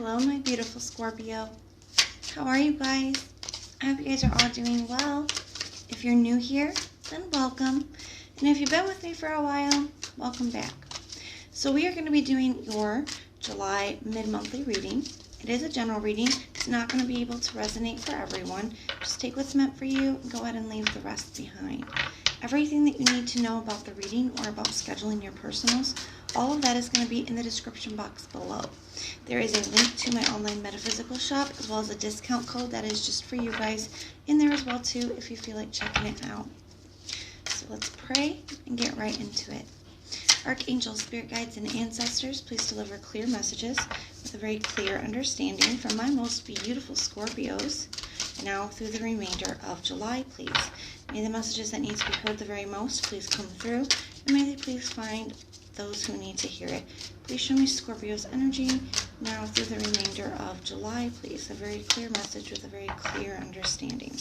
Hello, my beautiful Scorpio. How are you guys? I hope you guys are all doing well. If you're new here, then welcome. And if you've been with me for a while, welcome back. So we are going to be doing your July mid-monthly reading. It is a general reading. It's not going to be able to resonate for everyone. Just take what's meant for you and go ahead and leave the rest behind. Everything that you need to know about the reading or about scheduling your personals, all of that is going to be in the description box below. There is a link to my online metaphysical shop as well as a discount code that is just for you guys in there as well too if you feel like checking it out. So let's pray and get right into it. Archangels, spirit guides, and ancestors, please deliver clear messages with a very clear understanding from my most beautiful Scorpios now through the remainder of July, please. May the messages that need to be heard the very most please come through, and may they please find those who need to hear it. Please show me Scorpio's energy now through the remainder of July, please. A very clear message with a very clear understanding.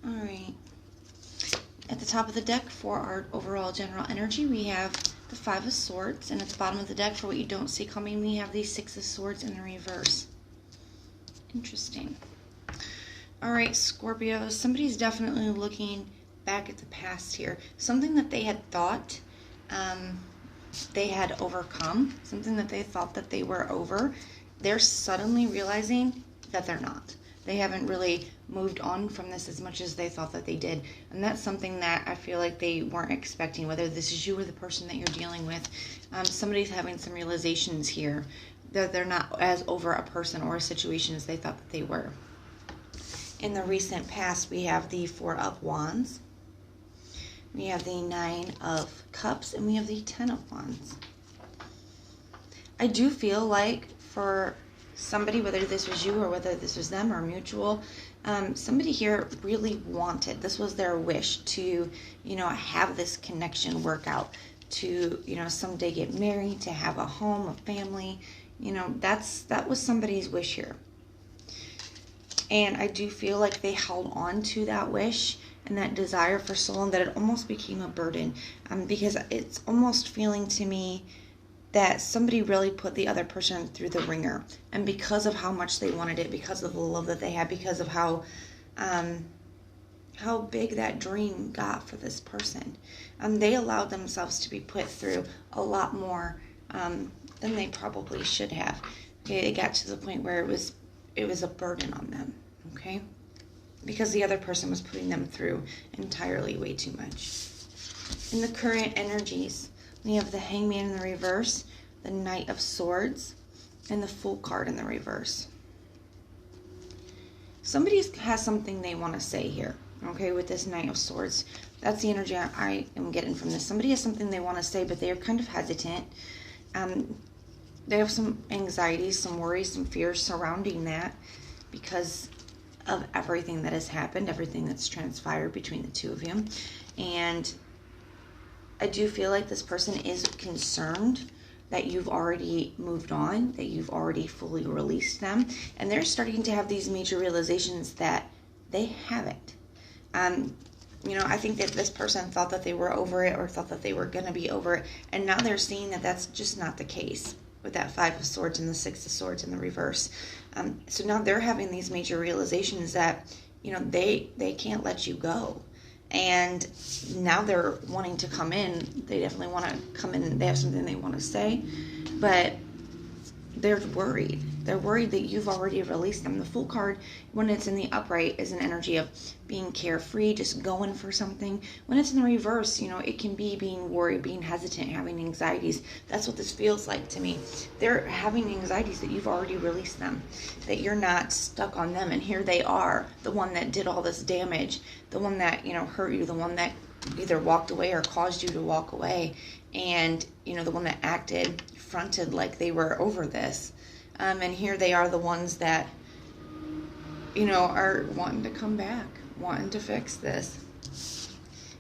Alright, at the top of the deck for our overall general energy, we have the Five of Swords, and at the bottom of the deck for what you don't see coming, we have the Six of Swords in the reverse. Interesting. Alright, Scorpio, somebody's definitely looking back at the past here. Something that they had thought they had overcome, something that they thought that they were over, they're suddenly realizing that they're not. They haven't really moved on from this as much as they thought that they did. And that's something that I feel like they weren't expecting, whether this is you or the person that you're dealing with. Somebody's having some realizations here that they're not as over a person or a situation as they thought that they were. In the recent past, we have the Four of Wands. We have the Nine of Cups, and we have the Ten of Wands. I do feel like for somebody, whether this was you or whether this was them or mutual, somebody here really wanted, this was their wish to, have this connection work out, to, someday get married, to have a home, a family, that was somebody's wish here. And I do feel like they held on to that wish and that desire for so long that it almost became a burden, because it's almost feeling to me that somebody really put the other person through the ringer, and because of how much they wanted it, because of the love that they had, because of how big that dream got for this person, they allowed themselves to be put through a lot more than they probably should have. Okay, it got to the point where it was a burden on them, okay, because the other person was putting them through entirely way too much. In the current energies, we have the Hangman in the reverse, the Knight of Swords, and the Fool card in the reverse. Somebody has something they want to say here, okay, with this Knight of Swords. That's the energy I am getting from this. Somebody has something they want to say, but they are kind of hesitant. They have some anxieties, some worries, some fears surrounding that because of everything that has happened, everything that's transpired between the two of you. And I do feel like this person is concerned that you've already moved on, that you've already fully released them, and they're starting to have these major realizations that they haven't. I think that this person thought that they were over it or thought that they were going to be over it, and now they're seeing that that's just not the case with that Five of Swords and the Six of Swords in the reverse. So now they're having these major realizations that, they can't let you go. And now they're wanting to come in. They definitely want to come in and they have something they want to say, but they're worried. They're worried that you've already released them. The Fool card, when it's in the upright, is an energy of being carefree, just going for something. When it's in the reverse, it can be being worried, being hesitant, having anxieties. That's what this feels like to me. They're having anxieties that you've already released them, that you're not stuck on them. And here they are, the one that did all this damage, the one that, hurt you, the one that either walked away or caused you to walk away. And, the one that acted, fronted like they were over this. And here they are, the ones that, are wanting to come back, wanting to fix this.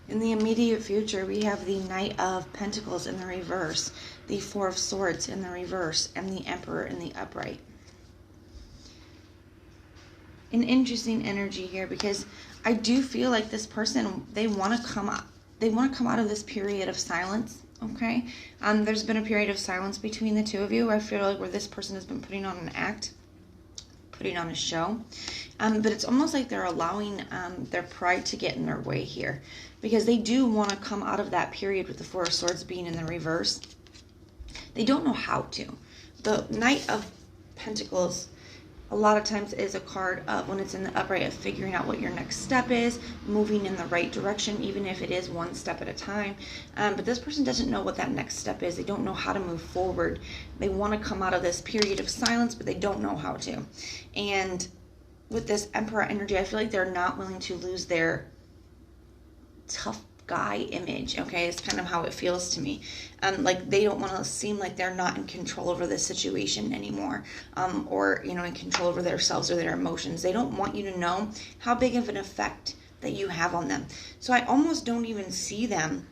In the immediate future, we have the Knight of Pentacles in the reverse, the Four of Swords in the reverse, and the Emperor in the upright. An interesting energy here, because I do feel like this person, they want to come out of this period of silence. Okay, there's been a period of silence between the two of you. I feel like where this person has been putting on an act, putting on a show, but it's almost like they're allowing their pride to get in their way here, because they do want to come out of that period with the Four of Swords being in the reverse. They don't know how to. The Knight of Pentacles a lot of times is a card of, when it's in the upright, of figuring out what your next step is, moving in the right direction, even if it is one step at a time. But this person doesn't know what that next step is. They don't know how to move forward. They want to come out of this period of silence, but they don't know how to. And with this Emperor energy, I feel like they're not willing to lose their tough guy image. Okay, it's kind of how it feels to me. Like they don't want to seem like they're not in control over this situation anymore, or in control over themselves or their emotions. They don't want you to know how big of an effect that you have on them. So I almost don't even see them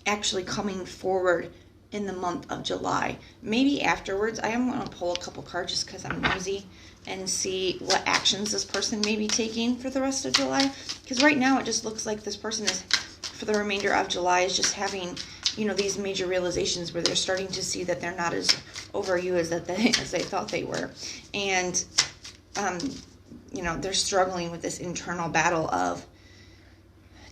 actually coming forward in the month of July. Maybe afterwards. I am going to pull a couple cards just because I'm nosy and see what actions this person may be taking for the rest of July. Because right now it just looks like this person is, for the remainder of July, is just having, these major realizations where they're starting to see that they're not as over you as they thought they were. And, they're struggling with this internal battle of,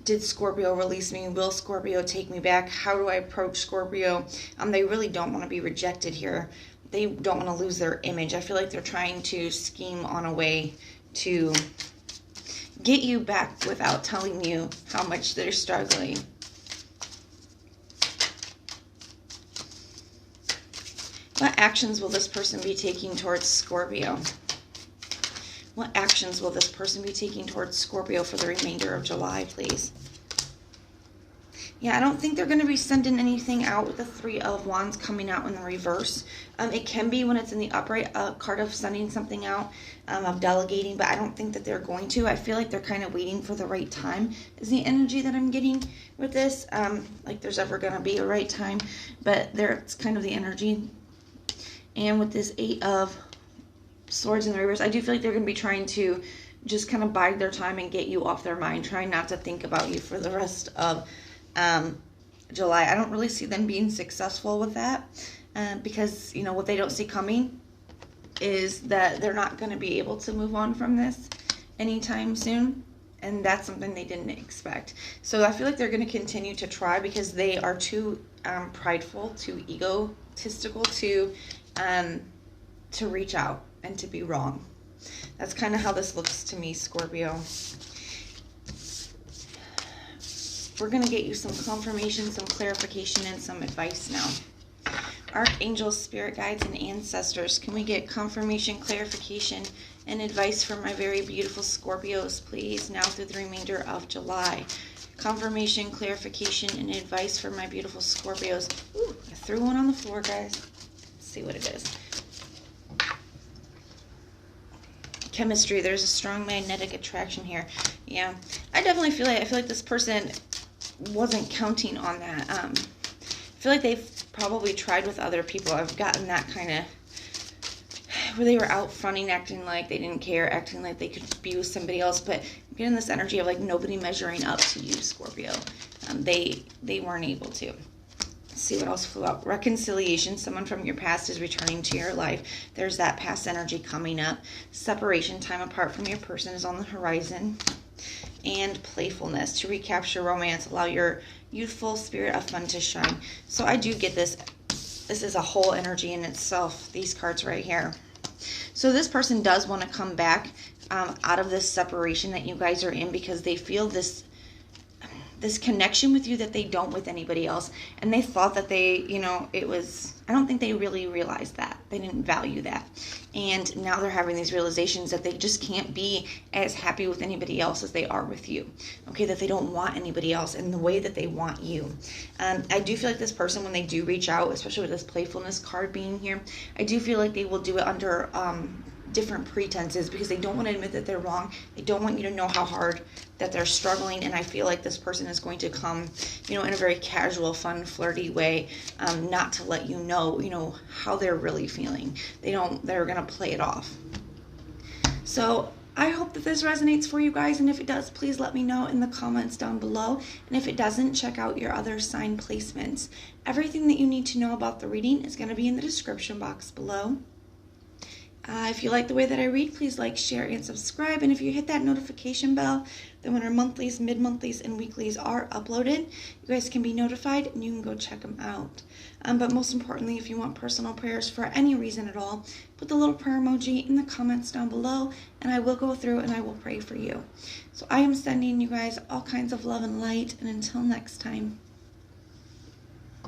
did Scorpio release me? Will Scorpio take me back? How do I approach Scorpio? They really don't want to be rejected here. They don't want to lose their image. I feel like they're trying to scheme on a way to get you back without telling you how much they're struggling. What actions will this person be taking towards Scorpio? What actions will this person be taking towards Scorpio for the remainder of July, please? Yeah, I don't think they're going to be sending anything out with the Three of Wands coming out in the reverse. It can be when it's in the upright, a card of sending something out, of delegating, but I don't think that they're going to. I feel like they're kind of waiting for the right time is the energy that I'm getting with this. Like there's ever going to be a right time, but it's kind of the energy. And with this Eight of Swords in the reverse, I do feel like they're going to be trying to just kind of bide their time and get you off their mind, trying not to think about you for the rest of July. I don't really see them being successful with that, because what they don't see coming is that they're not going to be able to move on from this anytime soon, and that's something they didn't expect. So I feel like they're going to continue to try, because they are too prideful, too egotistical to reach out and to be wrong. That's kind of how this looks to me, Scorpio. We're going to get you some confirmation, some clarification, and some advice now. Archangels, spirit guides, and ancestors, can we get confirmation, clarification, and advice for my very beautiful Scorpios, please, now through the remainder of July? Confirmation, clarification, and advice for my beautiful Scorpios. Ooh, I threw one on the floor, guys. Let's see what it is. Chemistry. There's a strong magnetic attraction here. Yeah, I definitely feel like this person wasn't counting on that. I feel like they've probably tried with other people. I've gotten that kind of where they were out fronting, acting like they didn't care, acting like they could be with somebody else, but I'm getting this energy of like nobody measuring up to you, Scorpio. They weren't able to. Let's see what else flew out. Reconciliation. Someone from your past is returning to your life. There's that past energy coming up. Separation. Time apart from your person is on the horizon. And playfulness, to recapture romance, allow your youthful spirit of fun to shine. So I do get this. This is a whole energy in itself, these cards right here. So this person does want to come back out of this separation that you guys are in, because they feel this connection with you that they don't with anybody else. And they thought that they, I don't think they really realized that. They didn't value that. And now they're having these realizations that they just can't be as happy with anybody else as they are with you. Okay, that they don't want anybody else in the way that they want you. I do feel like this person, when they do reach out, especially with this playfulness card being here, I do feel like they will do it under different pretenses because they don't want to admit that they're wrong. They don't want you to know how hard that they're struggling. And I feel like this person is going to come, in a very casual, fun, flirty way, not to let you know, how they're really feeling. They're going to play it off. So I hope that this resonates for you guys, and if it does, please let me know in the comments down below. And if it doesn't, check out your other sign placements. Everything that you need to know about the reading is going to be in the description box below. If you like the way that I read, please like, share, and subscribe. And if you hit that notification bell, then when our monthlies, mid-monthlies, and weeklies are uploaded, you guys can be notified and you can go check them out. But most importantly, if you want personal prayers for any reason at all, put the little prayer emoji in the comments down below, and I will go through and I will pray for you. So I am sending you guys all kinds of love and light, and until next time.